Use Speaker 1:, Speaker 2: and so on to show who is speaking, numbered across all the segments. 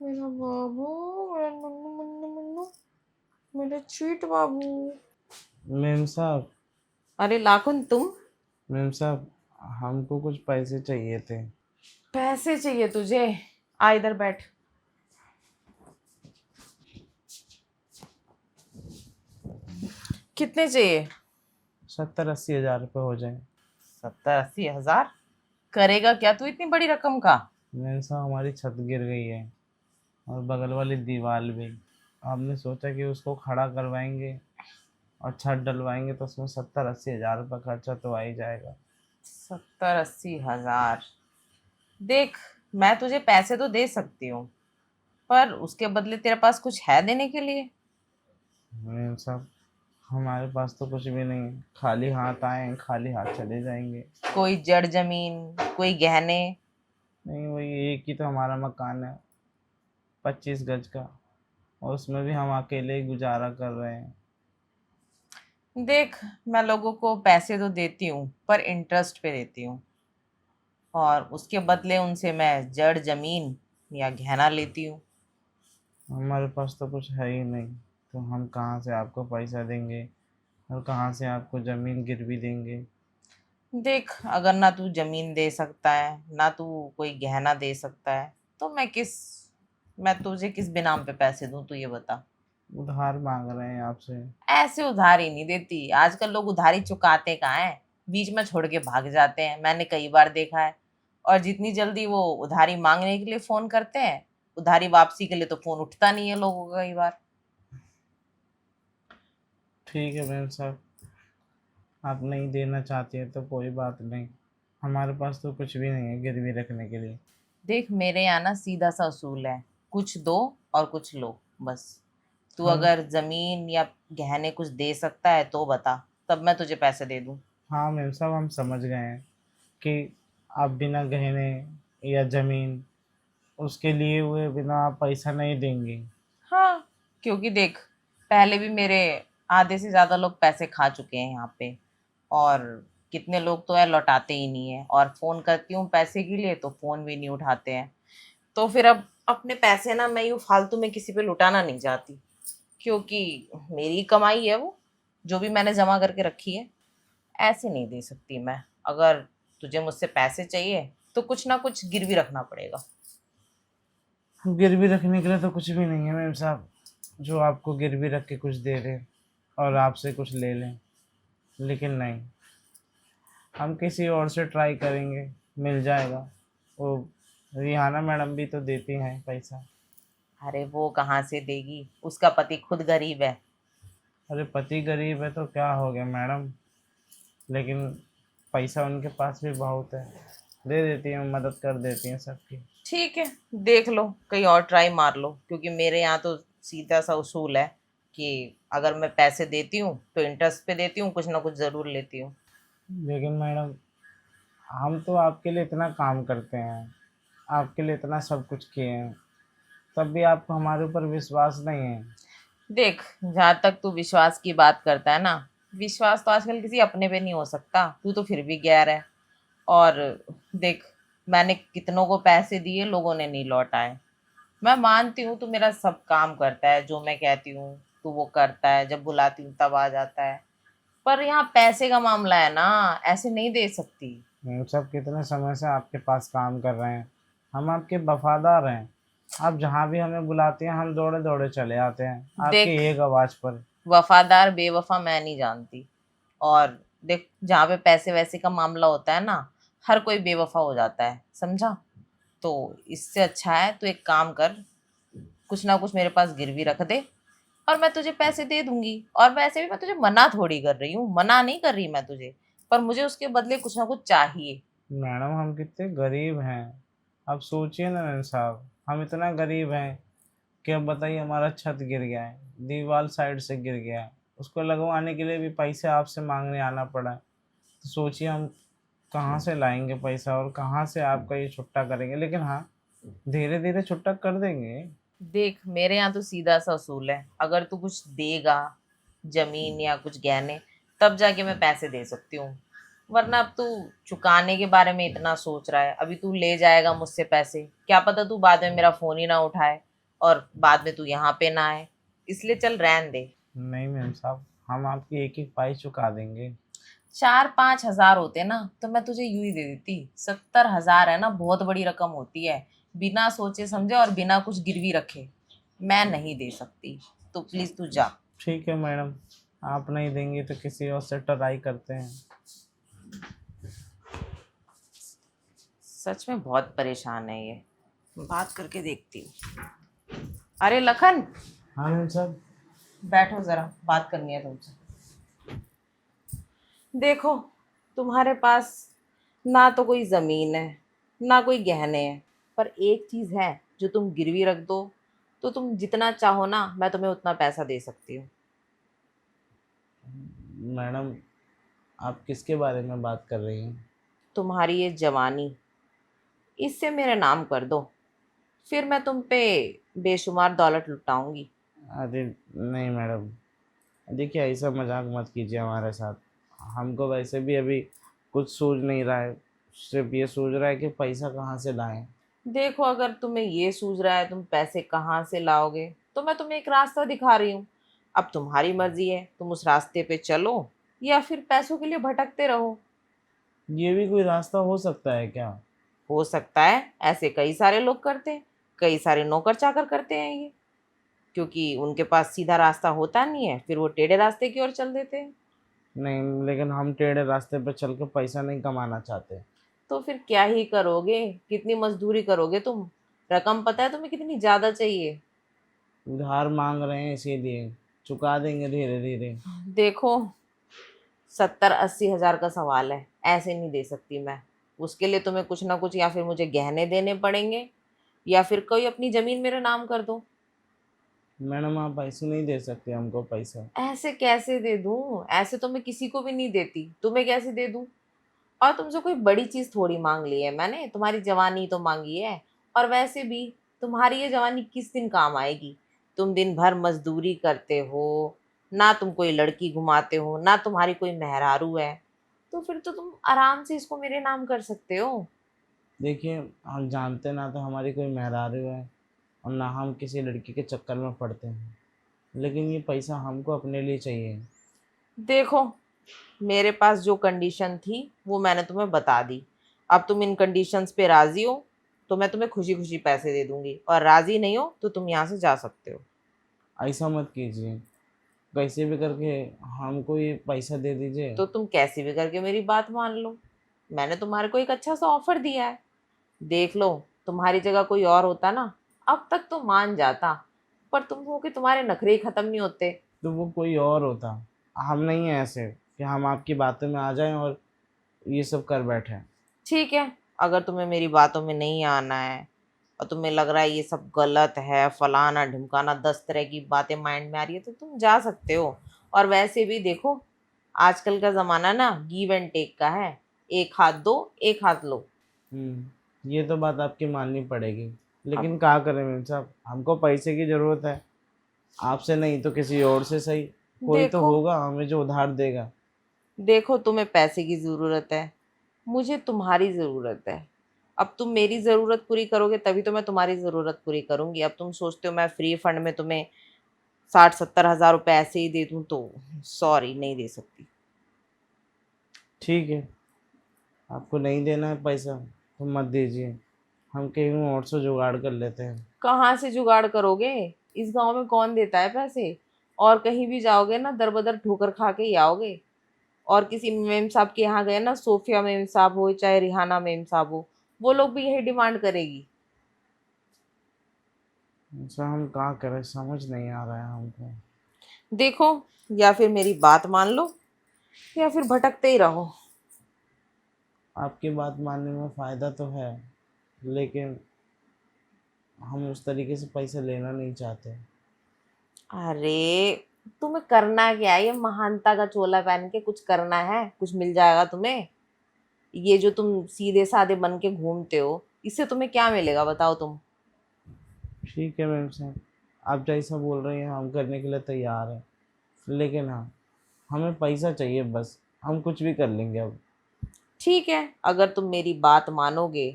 Speaker 1: मेरा बाबू, मेरा नन्नू मुन्नू मुन्नू, मेरा चीट बाबू।
Speaker 2: मेम साहब।
Speaker 1: अरे लाखन तुम।
Speaker 2: मेम साहब, हमको कुछ पैसे चाहिए थे।
Speaker 1: पैसे चाहिए तुझे? आ इधर बैठ। कितने चाहिए?
Speaker 2: 70-80 हज़ार रुपये हो जाए।
Speaker 1: 70-80 हजार? करेगा क्या तू इतनी बड़ी रकम का?
Speaker 2: मेम साहब, हमारी छत गिर गई है और बगल वाली दीवार भी। आपने सोचा कि उसको खड़ा करवाएंगे और छत डलवाएंगे तो उसमें 70-80 हज़ार रुपये खर्चा तो आ ही जाएगा।
Speaker 1: 70-80 हजार? देख, मैं तुझे पैसे तो दे सकती हूँ, पर उसके बदले तेरे पास कुछ है देने के लिए?
Speaker 2: मेम साहब, हमारे पास तो कुछ भी नहीं है। खाली हाथ आए, खाली हाथ चले जाएंगे।
Speaker 1: कोई जड़ जमीन, कोई गहने?
Speaker 2: नहीं, वही एक ही तो हमारा मकान है, 25 गज का, और उसमें भी हम अकेले ही गुजारा कर रहे हैं।
Speaker 1: देख, मैं लोगों को पैसे तो देती हूँ पर इंटरेस्ट पे देती हूँ, और उसके बदले उनसे मैं जड़ जमीन या गहना लेती हूँ।
Speaker 2: हमारे पास तो कुछ है ही नहीं, तो हम कहाँ से आपको पैसा देंगे और कहाँ से आपको ज़मीन गिरवी देंगे।
Speaker 1: देख, अगर ना तू जमीन दे सकता है ना तू कोई गहना दे सकता है, तो मैं तुझे किस बिनाम पे पैसे दूं, तू ये बता।
Speaker 2: उधार मांग रहे हैं आपसे।
Speaker 1: ऐसे उधारी नहीं देती, आजकल लोग उधारी चुकाते कहाँ हैं, बीच में छोड़ के भाग जाते हैं, मैंने कई बार देखा है। और जितनी जल्दी वो उधारी मांगने के लिए फोन करते हैं, उधारी वापसी के लिए तो फोन उठता नहीं है लोगों का कई बार।
Speaker 2: ठीक है मैम साहब, आप नहीं देना चाहती हैं तो कोई बात नहीं। हमारे पास तो कुछ भी नहीं है गिरवी रखने के लिए।
Speaker 1: देख, मेरे यहाँ ना सीधा सा उसूल है, कुछ दो और कुछ लो, बस। तू
Speaker 2: हम
Speaker 1: अगर जमीन या गहने कुछ दे सकता है तो बता, तब मैं तुझे पैसे दे दूं।
Speaker 2: हाँ मैम साहब, हम समझ गए हैं कि आप बिना गहने या ज़मीन उसके लिए हुए बिना आप पैसा नहीं देंगी।
Speaker 1: हाँ, क्योंकि देख, पहले भी मेरे आधे से ज्यादा लोग पैसे खा चुके हैं यहाँ पे, और कितने लोग तो है लौटाते ही नहीं है, और फोन करती हूँ पैसे के लिए तो फोन भी नहीं उठाते हैं। तो फिर अब अपने पैसे ना मैं यूँ फालतू में किसी पे लुटाना नहीं चाहती, क्योंकि मेरी कमाई है वो, जो भी मैंने जमा करके रखी है। ऐसे नहीं दे सकती मैं। अगर तुझे मुझसे पैसे चाहिए तो कुछ ना कुछ गिरवी रखना पड़ेगा।
Speaker 2: गिरवी रखने के लिए तो कुछ भी नहीं है मैम साहब, जो आपको गिरवी रख के कुछ दे दें और आपसे कुछ ले लें। लेकिन नहीं, हम किसी और से ट्राई करेंगे, मिल जाएगा। वो रिहाना मैडम भी तो देती हैं पैसा।
Speaker 1: अरे वो कहाँ से देगी, उसका पति खुद गरीब है।
Speaker 2: अरे पति गरीब है तो क्या हो गया मैडम, लेकिन पैसा उनके पास भी बहुत है, दे देती हैं, मदद कर देती हैं सबकी।
Speaker 1: ठीक है, देख लो, कहीं और ट्राई मार लो, क्योंकि मेरे यहाँ तो सीधा सा उसूल है कि अगर मैं पैसे देती हूँ तो इंटरेस्ट पे देती हूँ, कुछ ना कुछ ज़रूर लेती हूँ।
Speaker 2: लेकिन मैडम, हम तो आपके लिए इतना काम करते हैं, आपके लिए इतना सब कुछ किए हैं, तब भी आपको हमारे ऊपर विश्वास नहीं है।
Speaker 1: देख, जहाँ तक तू विश्वास की बात करता है ना, विश्वास तो आजकल किसी अपने पे नहीं हो सकता, तू तो फिर भी गैर है। और देख, मैंने कितनों को पैसे दिए, लोगों ने नहीं लौटाए। मैं मानती हूँ तू मेरा सब काम करता है, जो मैं कहती हूँ तू वो करता है, जब बुलाती हूँ तब आ जाता है, पर यहाँ पैसे का मामला है ना, ऐसे नहीं दे सकती।
Speaker 2: हम सब कितने समय से आपके पास काम कर रहे हैं, हम आपके वफादार हैं। आप जहाँ भी हमें बुलाते हैं हम दौड़े दौड़े चले आते हैं आपकी
Speaker 1: देख,
Speaker 2: एक आवाज़ पर।
Speaker 1: वफादार बेवफा मैं नहीं जानती। और देख, जहाँ पे पैसे वैसे का मामला होता है ना, हर कोई बेवफा हो जाता है, समझा? तो इससे अच्छा है तू एक काम कर, कुछ ना कुछ मेरे पास गिरवी रख दे, और मैं तुझे पैसे दे दूंगी। और वैसे भी मैं तुझे मना थोड़ी कर रही हूँ, मना नहीं कर रही मैं तुझे, पर मुझे उसके बदले कुछ ना कुछ चाहिए।
Speaker 2: मैडम, हम कितने गरीब हैं, आप सोचिए ना मैम साहब, हम इतना गरीब हैं कि अब बताइए, हमारा छत गिर गया है, दीवार साइड से गिर गया है, उसको लगवाने के लिए भी पैसे आपसे मांगने आना पड़ा है। तो सोचिए हम कहाँ से लाएंगे पैसा और कहाँ से आपका ये छुट्टा करेंगे। लेकिन हाँ, धीरे धीरे छुट्टा कर देंगे।
Speaker 1: देख, मेरे यहाँ तो सीधा सा असूल है, अगर तू कुछ देगा, जमीन या कुछ गहने, तब जाके मैं पैसे दे सकती हूँ। वरना अब तू चुकाने के बारे में इतना सोच रहा है, अभी तू ले जाएगा मुझसे पैसे, क्या पता तू बाद में मेरा फोन ही ना उठाए, और बाद में तू यहाँ पे ना आए, इसलिए चल रहन दे।
Speaker 2: नहीं मैम साहब, हम आपकी एक एक पाई चुका देंगे।
Speaker 1: 4-5 हजार होते ना तो मैं तुझे यूं ही दे देती। 70 हजार है ना, बहुत बड़ी रकम होती है। बिना सोचे समझे और बिना कुछ गिरवी रखे मैं नहीं दे सकती, तो प्लीज तू जा।
Speaker 2: ठीक है मैडम, आप नहीं देंगे तो किसी और से ट्राई करते हैं।
Speaker 1: सच में बहुत परेशान है ये, बात करके देखती हूँ। अरे लखन,
Speaker 2: हाँ मैम साहब।
Speaker 1: बैठो जरा, बात करनी है तुमसे। देखो, तुम्हारे पास ना तो कोई ज़मीन है ना कोई गहने हैं, पर एक चीज़ है जो तुम गिरवी रख दो तो तुम जितना चाहो ना मैं तुम्हें उतना पैसा दे सकती हूँ।
Speaker 2: मैडम, आप किसके बारे में बात कर रही हैं?
Speaker 1: तुम्हारी ये जवानी, इससे मेरे नाम कर दो, फिर मैं तुम पे बेशुमार दौलत लुटाऊंगी।
Speaker 2: अरे नहीं मैडम, देखिए ऐसा मजाक मत कीजिए हमारे साथ। हमको वैसे भी अभी कुछ सूझ नहीं रहा है, सिर्फ ये सूझ रहा है कि पैसा कहाँ से लाएं।
Speaker 1: देखो, अगर तुम्हें ये सूझ रहा है तुम पैसे कहाँ से लाओगे, तो मैं तुम्हें एक रास्ता दिखा रही हूँ। अब तुम्हारी मर्जी है, तुम उस रास्ते पे चलो या फिर पैसों के लिए भटकते रहो।
Speaker 2: ये भी कोई रास्ता हो सकता है क्या?
Speaker 1: हो सकता है, ऐसे कई सारे लोग करते हैं, कई सारे नौकर चाकर करते हैं ये, क्योंकि उनके पास सीधा रास्ता होता नहीं है, फिर वो टेढ़े रास्ते की ओर चल देते हैं।
Speaker 2: नहीं, लेकिन हम टेढ़े रास्ते पर चल के पैसा नहीं कमाना चाहते।
Speaker 1: तो फिर क्या ही करोगे, कितनी मजदूरी करोगे तुम? रकम पता है तुम्हें कितनी ज्यादा चाहिए?
Speaker 2: उधार मांग रहे हैं इसीलिए, चुका देंगे धीरे धीरे।
Speaker 1: देखो, 70-80 हजार का सवाल है, ऐसे नहीं दे सकती मैं। उसके लिए तुम्हें कुछ ना कुछ, या फिर मुझे गहने देने पड़ेंगे या फिर कोई अपनी जमीन मेरे नाम कर दो।
Speaker 2: मैडम, आप ऐसे नहीं दे सकते हमको पैसा।
Speaker 1: ऐसे कैसे दे दूं? ऐसे तो मैं किसी को भी नहीं देती, तुम्हें कैसे दे दूं? और तुमसे कोई बड़ी चीज थोड़ी मांग ली है मैंने, तुम्हारी जवानी तो मांगी है। और वैसे भी तुम्हारी ये जवानी किस दिन काम आएगी? तुम दिन भर मजदूरी करते हो, ना तुम कोई लड़की घुमाते हो, ना तुम्हारी कोई मेहरारू है, तो फिर तो तुम आराम से इसको मेरे नाम कर सकते हो।
Speaker 2: देखिए, हम जानते ना तो हमारी कोई मेहरारू है और ना हम किसी लड़की के चक्कर में पड़ते हैं, लेकिन ये पैसा हमको अपने लिए चाहिए।
Speaker 1: देखो, मेरे पास जो कंडीशन थी वो मैंने तुम्हें बता दी। अब तुम इन कंडीशंस पे राजी हो तो मैं तुम्हें खुशी खुशी पैसे दे दूंगी, और राजी नहीं हो तो तुम यहाँ से जा सकते हो।
Speaker 2: ऐसा मत कीजिए, कैसे भी करके हमको ये पैसा दे दीजिए।
Speaker 1: तो तुम कैसे भी करके मेरी बात मान लो, मैंने तुम्हारे को एक अच्छा सा ऑफर दिया है। देख लो, तुम्हारी जगह कोई और होता ना, अब तक तो मान जाता, पर तुम हो कि तुम्हारे नखरे ही खत्म नहीं होते।
Speaker 2: तो वो कोई और होता, हम नहीं हैं ऐसे कि हम आपकी बातों में आ जाएं और ये सब कर बैठे।
Speaker 1: ठीक है, अगर तुम्हें मेरी बातों में नहीं आना है और तुम्हें लग रहा है ये सब गलत है, फलाना ढिमकाना 10 तरह की बातें माइंड में आ रही है, तो तुम जा सकते हो। और वैसे भी देखो, आजकल का ज़माना ना गिव एंड टेक का है, एक हाथ दो एक हाथ लो।
Speaker 2: ये तो बात आपकी माननी पड़ेगी,
Speaker 1: अब
Speaker 2: लेकिन क्या करें मैम साहब, हमको पैसे की ज़रूरत है। आपसे नहीं तो किसी और से सही, कोई तो
Speaker 1: देखो,
Speaker 2: होगा हमें जो उधार देगा।
Speaker 1: देखो तुम्हें पैसे की ज़रूरत है, मुझे तुम्हारी ज़रूरत है। अब तुम मेरी ज़रूरत पूरी करोगे तभी तो मैं तुम्हारी ज़रूरत पूरी करूंगी। अब तुम सोचते हो मैं फ्री फंड में तुम्हें 60-70 हजार रुपये ऐसे ही दे दूं, तो सॉरी, नहीं दे सकती।
Speaker 2: ठीक है, आपको नहीं देना है पैसा तो मत दीजिए, हम कहीं और से जुगाड़ कर लेते हैं।
Speaker 1: कहाँ से जुगाड़ करोगे? इस गांव में कौन देता है पैसे? और कहीं भी जाओगे ना, दर बदर ठोकर खा के ही आओगे। और किसी मेम साहब के यहाँ गए ना, सोफिया मेम साहब हो चाहे रिहाना मेम साहब हो, वो लोग भी यही डिमांड करेगी।
Speaker 2: ऐसा हम क्या करें, समझ नहीं आ रहा है हमको।
Speaker 1: देखो, या फिर मेरी बात मान लो या फिर भटकते ही रहो।
Speaker 2: आपकी बात मानने में फ़ायदा तो है, लेकिन हम उस तरीके से पैसे लेना नहीं चाहते।
Speaker 1: अरे, तुम्हें करना क्या है? ये महानता का चोला पहन के कुछ करना है, कुछ मिल जाएगा तुम्हें? ये जो तुम सीधे साधे बन के घूमते हो, इससे तुम्हें क्या मिलेगा बताओ तुम?
Speaker 2: ठीक है मैम साहब, आप जैसा बोल रही हैं हम करने के लिए तैयार हैं, लेकिन हाँ, हमें पैसा चाहिए बस, हम कुछ भी कर लेंगे अब।
Speaker 1: ठीक है, अगर तुम मेरी बात मानोगे,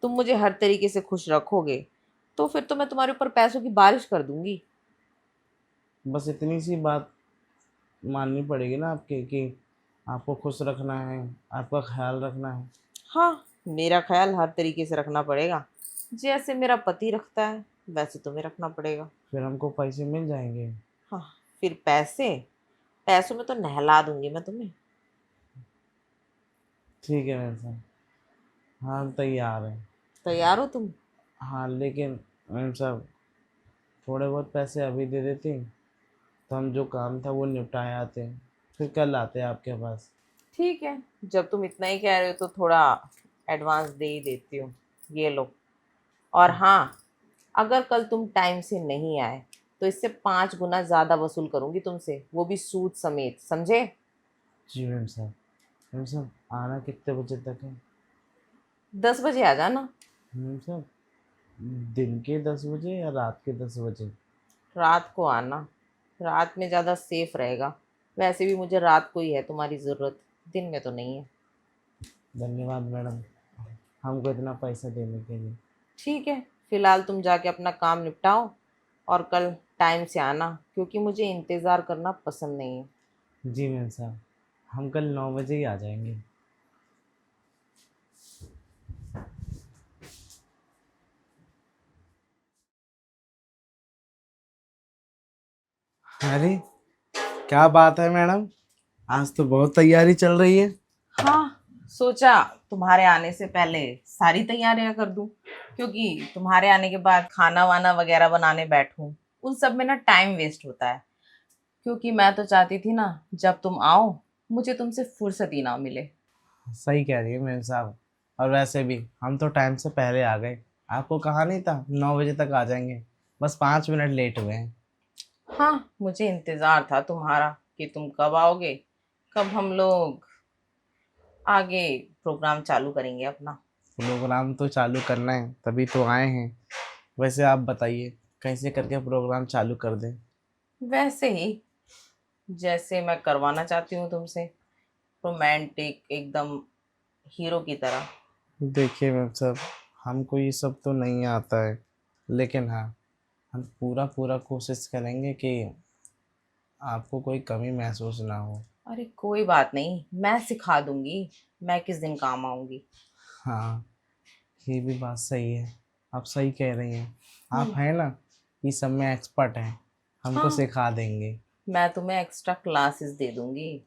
Speaker 1: तुम मुझे हर तरीके से खुश रखोगे, तो फिर तो मैं तुम्हारे ऊपर पैसों की बारिश कर दूंगी।
Speaker 2: बस इतनी सी बात माननी पड़ेगी ना आपके कि आपको खुश रखना है, आपका ख्याल रखना है।
Speaker 1: हाँ, मेरा ख्याल हर तरीके से रखना पड़ेगा। जैसे मेरा पति रखता है वैसे तुम्हें रखना पड़ेगा।
Speaker 2: फिर हमको पैसे मिल जाएंगे।
Speaker 1: हाँ, फिर पैसे, पैसों में तो नहला दूंगी मैं तुम्हें।
Speaker 2: ठीक है मैम साहब, हाँ हम तैयार हैं।
Speaker 1: तैयार हो तुम?
Speaker 2: हाँ लेकिन मैम साहब, थोड़े बहुत पैसे अभी दे देती तो हम जो काम था वो निपटाए आते, फिर कल आते आपके पास।
Speaker 1: ठीक है, जब तुम इतना ही कह रहे हो तो थोड़ा एडवांस दे ही देती हूँ। ये लो। और हाँ, अगर कल तुम टाइम से नहीं आए तो इससे 5 गुना ज़्यादा वसूल करूंगी तुमसे, वो भी सूद समेत, समझे?
Speaker 2: जी मैम साहब आना कितने बजे तक है?
Speaker 1: 10 बजे आ जाना।
Speaker 2: मैम साहब दिन के 10 बजे या रात के 10 बजे?
Speaker 1: रात को आना, रात में ज़्यादा सेफ रहेगा। वैसे भी मुझे रात को ही है तुम्हारी ज़रूरत, दिन में तो नहीं है।
Speaker 2: धन्यवाद मैडम, हमको इतना पैसा देने के लिए।
Speaker 1: ठीक है, फिलहाल तुम जाके अपना काम निपटाओ और कल टाइम से आना, क्योंकि मुझे इंतज़ार करना पसंद नहीं है।
Speaker 2: जी मैम साहब, हम कल 9 बजे ही आ जाएंगे। अरे क्या बात है मैडम, आज तो बहुत तैयारी चल रही है।
Speaker 1: हाँ, सोचा तुम्हारे आने से पहले सारी तैयारियां कर दूं, क्योंकि तुम्हारे आने के बाद खाना वाना वगैरह बनाने बैठूं, उन सब में ना टाइम वेस्ट होता है। क्योंकि मैं तो चाहती थी ना, जब तुम आओ मुझे तुमसे फुर्सत ही ना मिले।
Speaker 2: सही कह रही है मैम साहब, और वैसे भी हम तो टाइम से पहले आ गए। आपको कहा नहीं था 9 बजे तक आ जाएंगे, बस 5 मिनट लेट हुए हैं।
Speaker 1: हाँ, मुझे इंतज़ार था तुम्हारा कि तुम कब आओगे, कब हम लोग आगे प्रोग्राम चालू करेंगे अपना।
Speaker 2: प्रोग्राम तो चालू करना है तभी तो आए हैं। वैसे आप बताइए कैसे करके प्रोग्राम चालू कर दें?
Speaker 1: वैसे ही जैसे मैं करवाना चाहती हूँ तुमसे, रोमांटिक एकदम, हीरो की तरह।
Speaker 2: देखिए मैम साहब, हमको ये सब तो नहीं आता है, लेकिन हाँ हम पूरा पूरा कोशिश करेंगे कि आपको कोई कमी महसूस ना हो।
Speaker 1: अरे कोई बात नहीं, मैं सिखा दूंगी। मैं किस दिन काम आऊंगी?
Speaker 2: हाँ ये भी बात सही है, आप सही कह रही हैं। आप
Speaker 1: हम्म।
Speaker 2: हैं ना, ये सब में एक्सपर्ट हैं, हमको
Speaker 1: हाँ,
Speaker 2: सिखा देंगे।
Speaker 1: मैं तुम्हें एक्स्ट्रा क्लासेस दे दूंगी।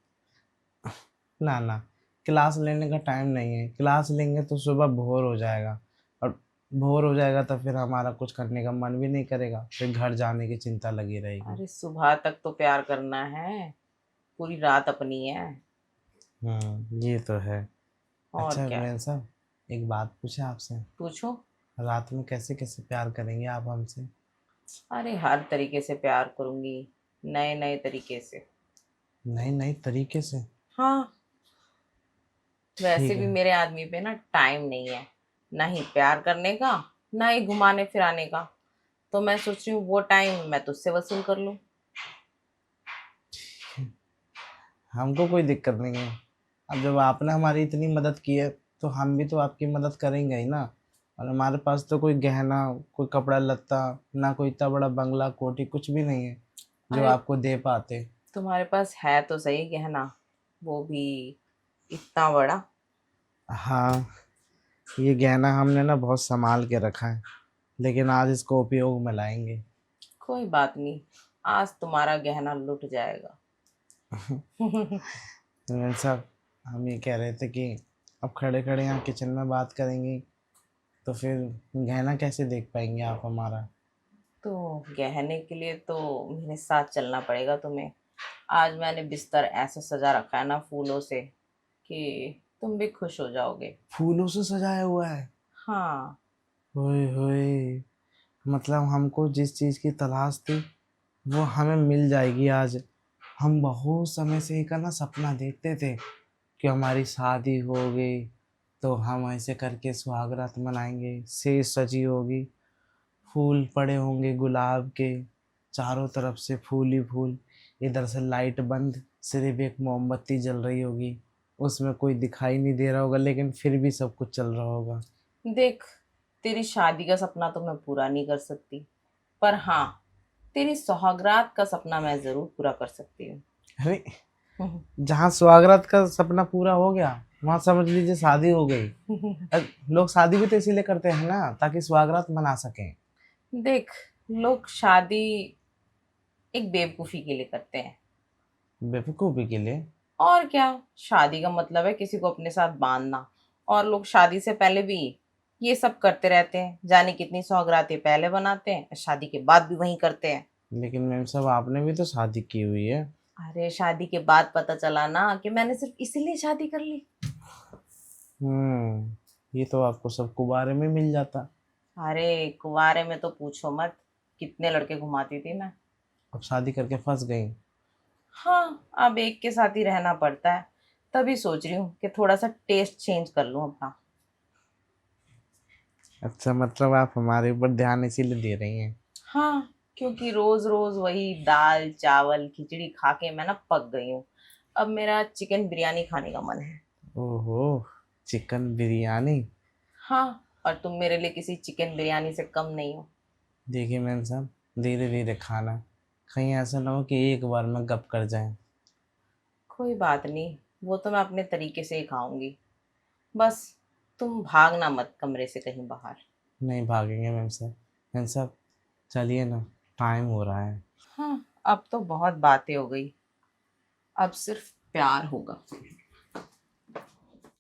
Speaker 2: ना ना, क्लास लेने का टाइम नहीं है, क्लास लेंगे तो सुबह भोर हो जाएगा, और भोर हो जाएगा तो फिर हमारा कुछ करने का मन भी नहीं करेगा, फिर घर जाने की चिंता लगी रहेगी।
Speaker 1: अरे सुबह तक तो प्यार करना है, पूरी रात अपनी है।
Speaker 2: ये तो है।
Speaker 1: और
Speaker 2: अच्छा
Speaker 1: क्या?
Speaker 2: मैं साहब एक बात पूछे आपसे,
Speaker 1: पूछो।
Speaker 2: रात में कैसे कैसे प्यार करेंगे आप हमसे?
Speaker 1: अरे हर तरीके से प्यार करूंगी, नए नए तरीके से।
Speaker 2: नए नए तरीके से?
Speaker 1: हाँ, वैसे
Speaker 2: ठीक
Speaker 1: भी
Speaker 2: है।
Speaker 1: मेरे आदमी पे ना टाइम नहीं है, ना ही प्यार करने का, ना ही घुमाने फिराने का। तो मैं सोच रही हूँ वो टाइम मैं तुझसे वसूल कर लूँ।
Speaker 2: हमको कोई दिक्कत नहीं है, अब जब आपने हमारी इतनी मदद की है तो हम भी तो आपकी मदद करेंगे ही ना। और हमारे पास तो कोई गहना, कोई कपड़ा लत्ता, ना कोई इतना बड़ा बंगला कोठी कुछ भी नहीं है जो
Speaker 1: अरे
Speaker 2: आपको दे पाते।
Speaker 1: तुम्हारे पास है तो सही गहना, वो भी इतना बड़ा।
Speaker 2: हाँ ये गहना हमने ना बहुत संभाल के रखा है, लेकिन आज इसको उपयोग में लाएंगे।
Speaker 1: कोई बात नहीं, आज तुम्हारा गहना लुट जाएगा।
Speaker 2: तो साहब हम ये कह रहे थे कि अब खड़े खड़े यहाँ किचन में बात करेंगी तो फिर गहना कैसे देख पाएंगे आप हमारा?
Speaker 1: तो गहने के लिए तो मेरे साथ चलना पड़ेगा तुम्हें। आज मैंने बिस्तर ऐसा सजा रखा है ना फूलों से कि तुम भी खुश हो जाओगे।
Speaker 2: फूलों से सजाया हुआ है?
Speaker 1: हाँ।
Speaker 2: ओए होए, मतलब हमको जिस चीज़ की तलाश थी वो हमें मिल जाएगी आज। हम बहुत समय से एक ना सपना देखते थे कि हमारी शादी होगी तो हम ऐसे करके सुहागरात मनाएंगे, सेज सजी होगी, फूल पड़े होंगे गुलाब के, चारों तरफ से फूल ही फूल, इधर से लाइट बंद, सिर्फ एक मोमबत्ती जल रही होगी, उसमें कोई दिखाई नहीं दे रहा होगा लेकिन फिर भी सब कुछ चल रहा होगा।
Speaker 1: देख, तेरी शादी का सपना तो मैं पूरा नहीं कर सकती, पर हाँ, तेरी सुहागरात का सपना मैं जरूर पूरा कर सकती हूँ।
Speaker 2: अरे, जहाँ सुहागरात का सपना पूरा हो गया वहां समझ लीजिए शादी हो गई। लोग शादी भी तो इसीलिए करते हैं ना, ताकि सुहागरात मना सकें।
Speaker 1: देख, लोग शादी एक बेवकूफी के लिए करते हैं।
Speaker 2: बेवकूफी के लिए?
Speaker 1: और क्या, शादी का मतलब है किसी को अपने साथ बांधना। और लोग शादी से पहले भी ये सब करते रहते हैं, जाने कितनी सौगातें पहले बनाते हैं, शादी के बाद भी वही करते हैं।
Speaker 2: लेकिन मैम साहब, आपने भी तो शादी की हुई है।
Speaker 1: अरे शादी के बाद पता चला ना कि मैंने सिर्फ इसीलिए शादी कर ली।
Speaker 2: ये तो आपको सब कुबारे में मिल जाता।
Speaker 1: अरे कुंवारे में तो पूछो मत, कितने लड़के घुमाती थी मैं।
Speaker 2: अब शादी करके फंस गई।
Speaker 1: हाँ, अब एक के साथ ही रहना पड़ता है। तभी सोच रही हूँ कि थोड़ा सा टेस्ट चेंज कर लूँ अपना।
Speaker 2: अच्छा, मतलब आप हमारे ऊपर ध्यान इसीलिए दे रही हैं।
Speaker 1: हाँ, क्योंकि रोज रोज वही दाल चावल खिचड़ी खा के मैं ना पक गई हूँ। अब मेरा चिकन बिरयानी खाने का मन है।
Speaker 2: ओहो, चिकन बिरयानी।
Speaker 1: हाँ, और तुम मेरे लिए किसी चिकन बिरयानी से कम नहीं हो।
Speaker 2: देखिए मैम साहब, धीरे धीरे खाना, कहीं ऐसा ना हो कि एक बार में गप कर जाए।
Speaker 1: कोई बात नहीं, वो तो मैं अपने तरीके से ही खाऊंगी। बस तुम भागना मत कमरे से कहीं बाहर।
Speaker 2: नहीं भागेंगे मैम साहब। मैम साहब, चलिए ना, टाइम हो रहा है।
Speaker 1: हाँ, अब तो बहुत बातें हो गई, अब सिर्फ प्यार होगा।